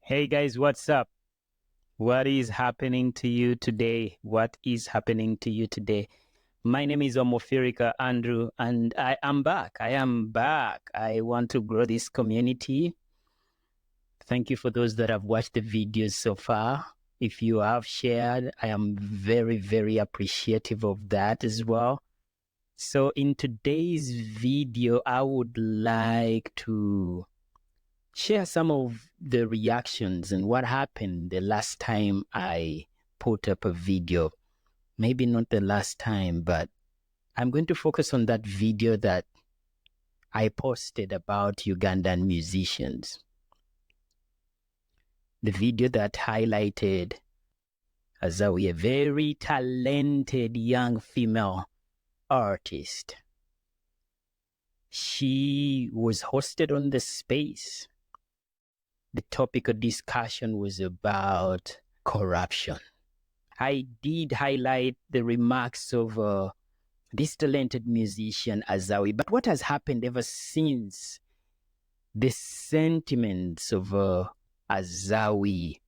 Hey guys, what's up? What is happening to you today? What is happening to you today? My name is Omofirika Andrew, and I am back. I am back. I want to grow this community. Thank you for those that have watched the videos so far. If you have shared, I am very, very appreciative of that as well. So in today's video, I would like to share some of the reactions and what happened the last time I put up a video. Maybe not the last time, but I'm going to focus on that video that I posted about Ugandan musicians. The video that highlighted Azawi, a very talented young female artist. She was hosted on the space. The topic of discussion was about corruption. I did highlight the remarks of this talented musician, Azawi. But what has happened ever since the sentiments of Azawi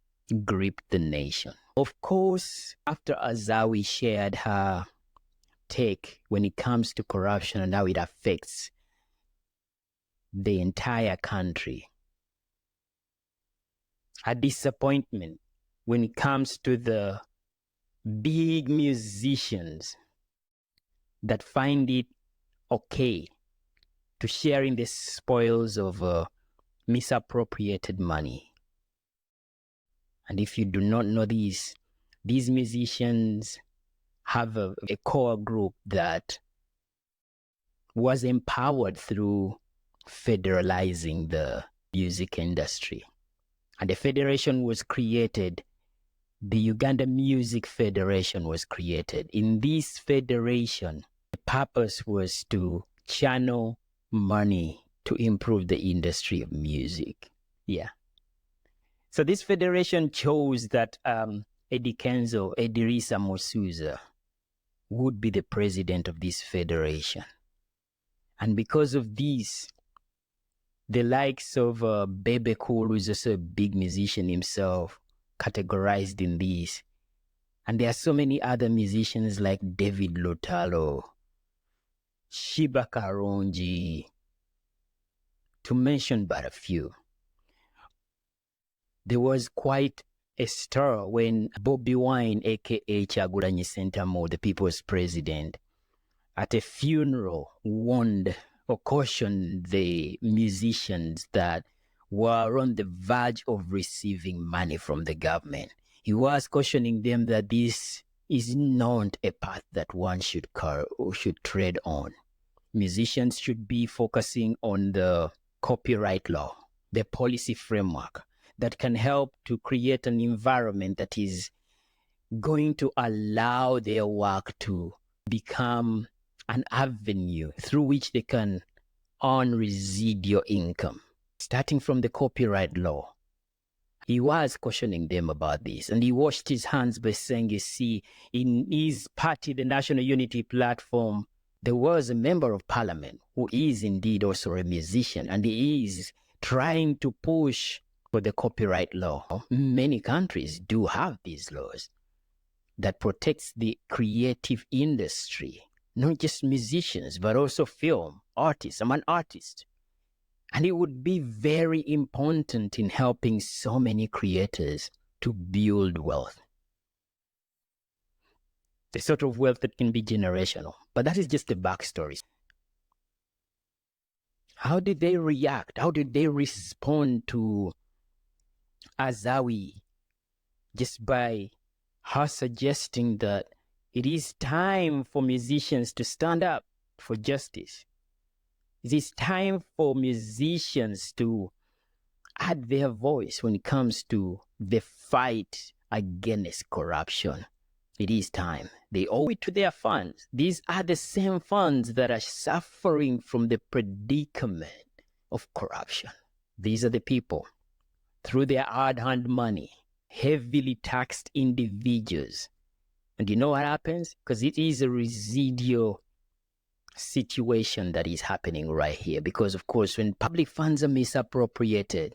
gripped the nation? Of course, after Azawi shared her take when it comes to corruption and how it affects the entire country, a disappointment when it comes to the big musicians that find it okay to share in the spoils of misappropriated money. And if you do not know these musicians have a core group that was empowered through federalizing the music industry. And the federation was created. The Ugandan Music Federation was created. In this federation, the purpose was to channel money to improve the industry of music. Yeah. So this federation chose that Eddy Kenzo, Eddy Mosuza, would be the president of this federation. And because of this, the likes of Bebe Cool, who is also a big musician himself, categorized in these. And there are so many other musicians like David Lutalo, Shiba Karonji, to mention but a few. There was quite a stir when Bobby Wine, aka Kyagulanyi Ssentamu, the people's president, at a funeral warned or cautioned the musicians that were on the verge of receiving money from the government. He was cautioning them that this is not a path that one should tread on. Musicians should be focusing on the copyright law, the policy framework that can help to create an environment that is going to allow their work to become an avenue through which they can earn residual income, starting from the copyright law. He was cautioning them about this, and he washed his hands by saying, you see, in his party, the National Unity Platform, there was a member of parliament who is indeed also a musician, and he is trying to push for the copyright law. Many countries do have these laws that protects the creative industry. Not just musicians, but also film artists. I'm an artist. And it would be very important in helping so many creators to build wealth. The sort of wealth that can be generational. But that is just the backstory. How did they react? How did they respond to Azawi just by her suggesting that it is time for musicians to stand up for justice? It is time for musicians to add their voice when it comes to the fight against corruption. It is time. They owe it to their fans. These are the same fans that are suffering from the predicament of corruption. These are the people, through their hard-earned money, heavily taxed individuals. And you know what happens? Because it is a residual situation that is happening right here. Because, of course, when public funds are misappropriated,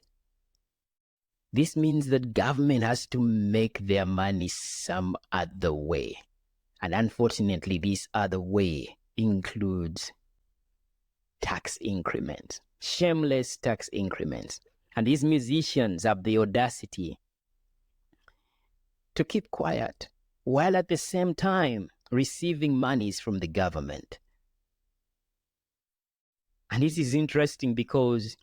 This means that government has to make their money some other way. And unfortunately, this other way includes tax increments, shameless tax increments. And these musicians have the audacity to keep quiet while at the same time receiving monies from the government. And this is interesting because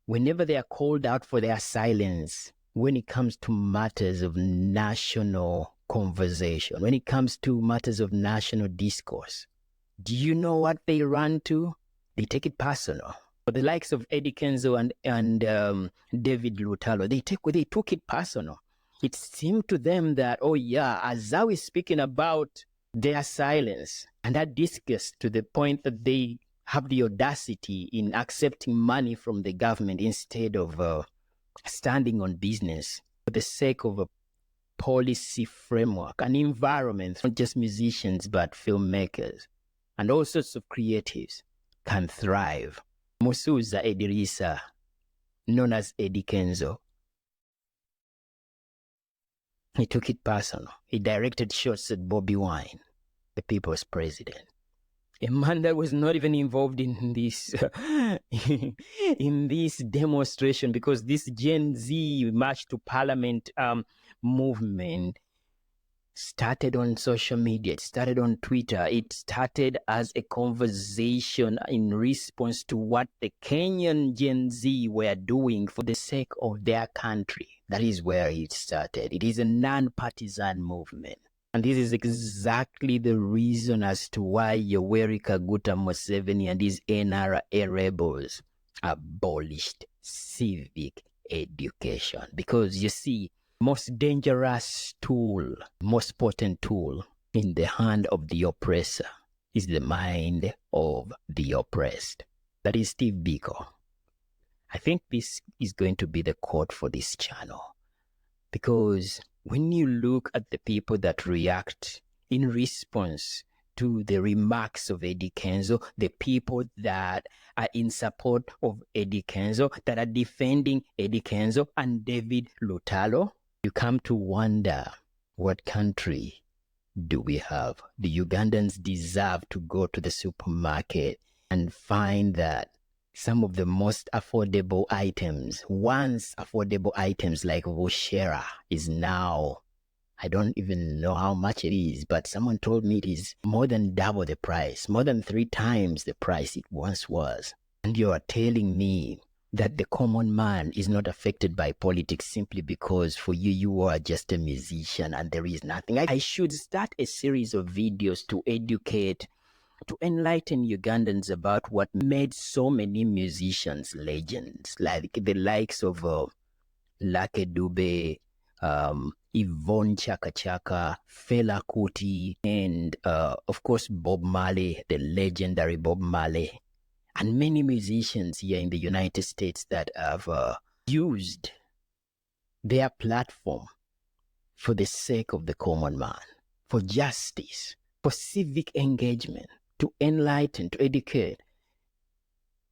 whenever they are called out for their silence, when it comes to matters of national conversation, when it comes to matters of national discourse, do you know what they run to? They take it personal. For the likes of Eddy Kenzo and David Lutalo, they took it personal. It seemed to them that, oh yeah, Azawi is speaking about their silence, and that disgust to the point that they have the audacity in accepting money from the government instead of standing on business for the sake of a policy framework, an environment, not just musicians, but filmmakers and all sorts of creatives can thrive. Musuza Edirisa, known as Eddy Kenzo, he took it personal. He directed shots at Bobi Wine, the people's president. A man that was not even involved in this in this demonstration, because this Gen Z March to Parliament movement started on social media. It started on Twitter. It started as a conversation in response to what the Kenyan Gen Z were doing for the sake of their country. That is where it started. It is a non-partisan movement. And this is exactly the reason as to why Yoweri Kaguta Museveni and his NRA rebels abolished civic education. Because you see, most dangerous tool, most potent tool in the hand of the oppressor is the mind of the oppressed. That is Steve Biko. I think this is going to be the quote for this channel, because when you look at the people that react in response to the remarks of Eddy Kenzo, the people that are in support of Eddy Kenzo, that are defending Eddy Kenzo and David Lutalo, you come to wonder, what country do we have? The Ugandans deserve to go to the supermarket and find that some of the most affordable items, once affordable items like Voshera, is now, I don't even know how much it is, but someone told me it is more than double the price, more than 3 times the price it once was. And you are telling me that the common man is not affected by politics simply because for you, you are just a musician and there is nothing. I should start a series of videos to educate, to enlighten Ugandans about what made so many musicians legends, like the likes of Lucky Dube, Yvonne Chaka Chaka, Fela Kuti, and of course Bob Marley, the legendary Bob Marley, and many musicians here in the United States that have used their platform for the sake of the common man, for justice, for civic engagement, to enlighten, to educate,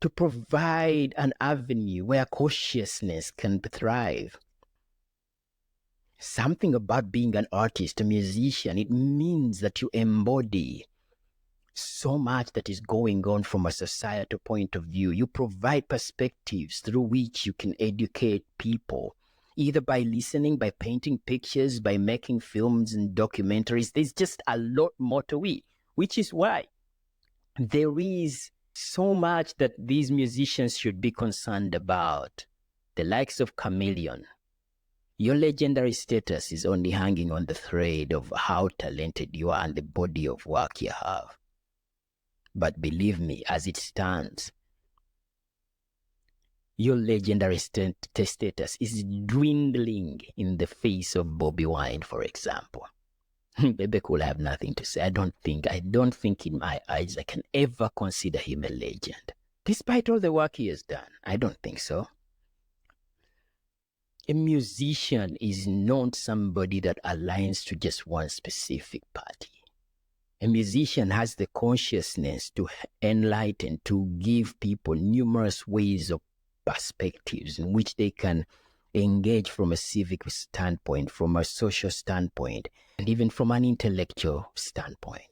to provide an avenue where consciousness can thrive. Something about being an artist, a musician, it means that you embody so much that is going on from a societal point of view. You provide perspectives through which you can educate people, either by listening, by painting pictures, by making films and documentaries. There's just a lot more to it, which is why there is so much that these musicians should be concerned about. The likes of Chameleon. Your legendary status is only hanging on the thread of how talented you are and the body of work you have. But believe me, as it stands, your legendary status is dwindling in the face of Bobi Wine, for example. Bebe could have nothing to say. I don't think in my eyes I can ever consider him a legend. Despite all the work he has done, I don't think so. A musician is not somebody that aligns to just one specific party. A musician has the consciousness to enlighten, to give people numerous ways of perspectives in which they can engage from a civic standpoint, from a social standpoint, and even from an intellectual standpoint.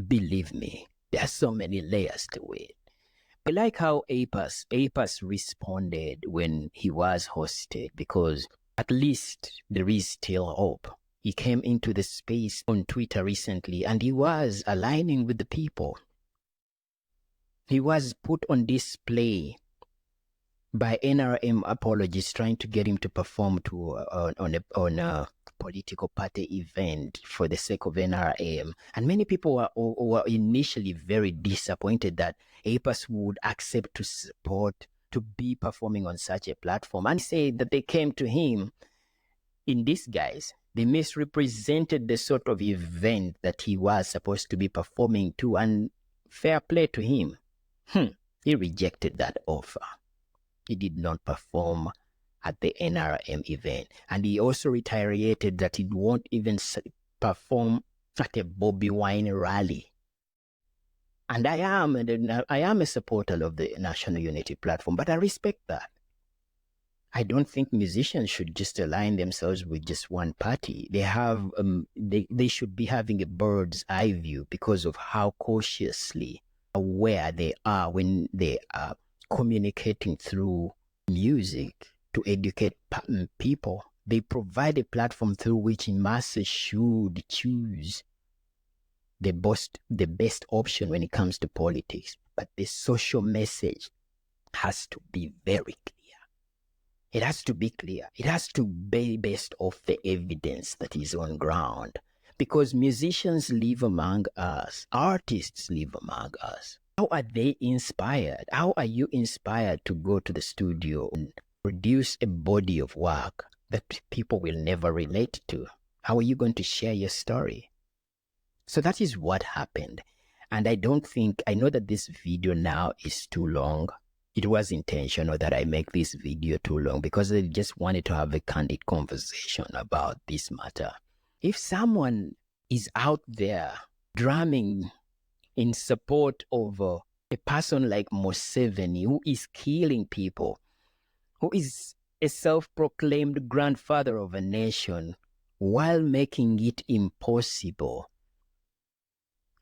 Believe me, there are so many layers to it. I like how APAS responded when he was hosted, because at least there is still hope. He came into the space on Twitter recently and he was aligning with the people. He was put on display by NRM apologists trying to get him to perform on a political party event for the sake of NRM. And many people were initially very disappointed that APAS would accept to support, to be performing on such a platform, and say that they came to him in disguise. They misrepresented the sort of event that he was supposed to be performing to, and fair play to him. He rejected that offer. He did not perform at the NRM event. And he also reiterated that he won't even perform at a Bobby Wine rally. And I am a supporter of the National Unity Platform, but I respect that. I don't think musicians should just align themselves with just one party. They have they should be having a bird's eye view because of how cautiously aware they are when they are communicating through music to educate people. They provide a platform through which masses should choose the best option when it comes to politics. But the social message has to be very clear. It has to be clear. It has to be based off the evidence that is on ground. Because musicians live among us. Artists live among us. How are they inspired? How are you inspired to go to the studio and produce a body of work that people will never relate to? How are you going to share your story? So that is what happened. And I know that this video now is too long. It was intentional that I make this video too long because I just wanted to have a candid conversation about this matter. If someone is out there drumming in support of a person like Museveni, who is killing people, who is a self-proclaimed grandfather of a nation, while making it impossible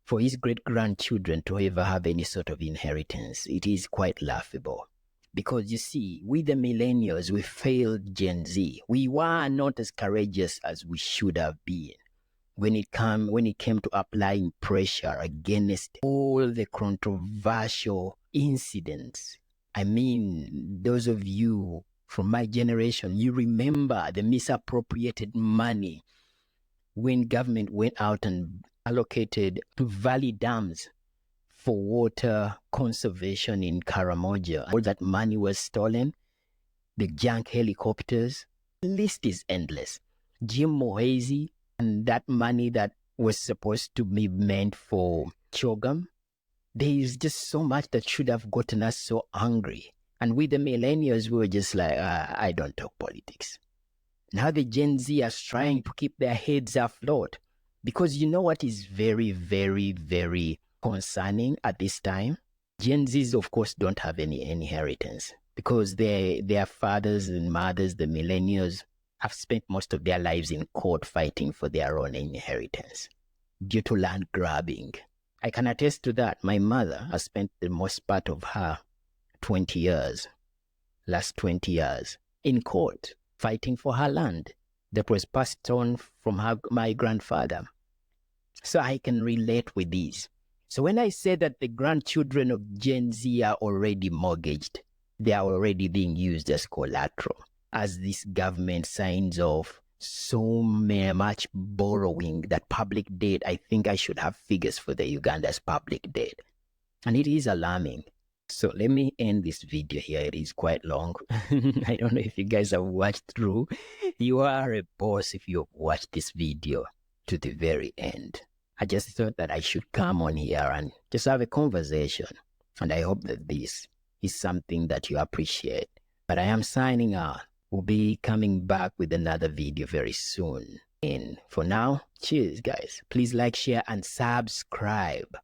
for his great-grandchildren to ever have any sort of inheritance, it is quite laughable. Because you see, we the millennials, we failed Gen Z. We were not as courageous as we should have been when it came to applying pressure against all the controversial incidents. I mean, those of you from my generation, you remember the misappropriated money when government went out and allocated valley dams for water conservation in Karamoja. All that money was stolen. The junk helicopters. The list is endless. Jim Mohezi and that money that was supposed to be meant for Chogam. There is just so much that should have gotten us so angry. And we the millennials, we were just like, I don't talk politics. Now the Gen Z are trying to keep their heads afloat. Because you know what is very, very, very concerning at this time? Gen Zs, of course, don't have any inheritance. Because their fathers and mothers, the millennials, have spent most of their lives in court fighting for their own inheritance due to land grabbing. I can attest to that. My mother has spent the most part of her last 20 years, in court, fighting for her land that was passed on from my grandfather. So I can relate with these. So when I say that the grandchildren of Gen Z are already mortgaged, they are already being used as collateral, as this government signs off so much borrowing that public debt, I think I should have figures for the Uganda's public debt. And it is alarming. So let me end this video here. It is quite long. I don't know if you guys have watched through. You are a boss if you have watched this video to the very end. I just thought that I should come on here and just have a conversation. And I hope that this is something that you appreciate. But I am signing out. We'll be coming back with another video very soon. And for now, cheers, guys. Please like, share, and subscribe.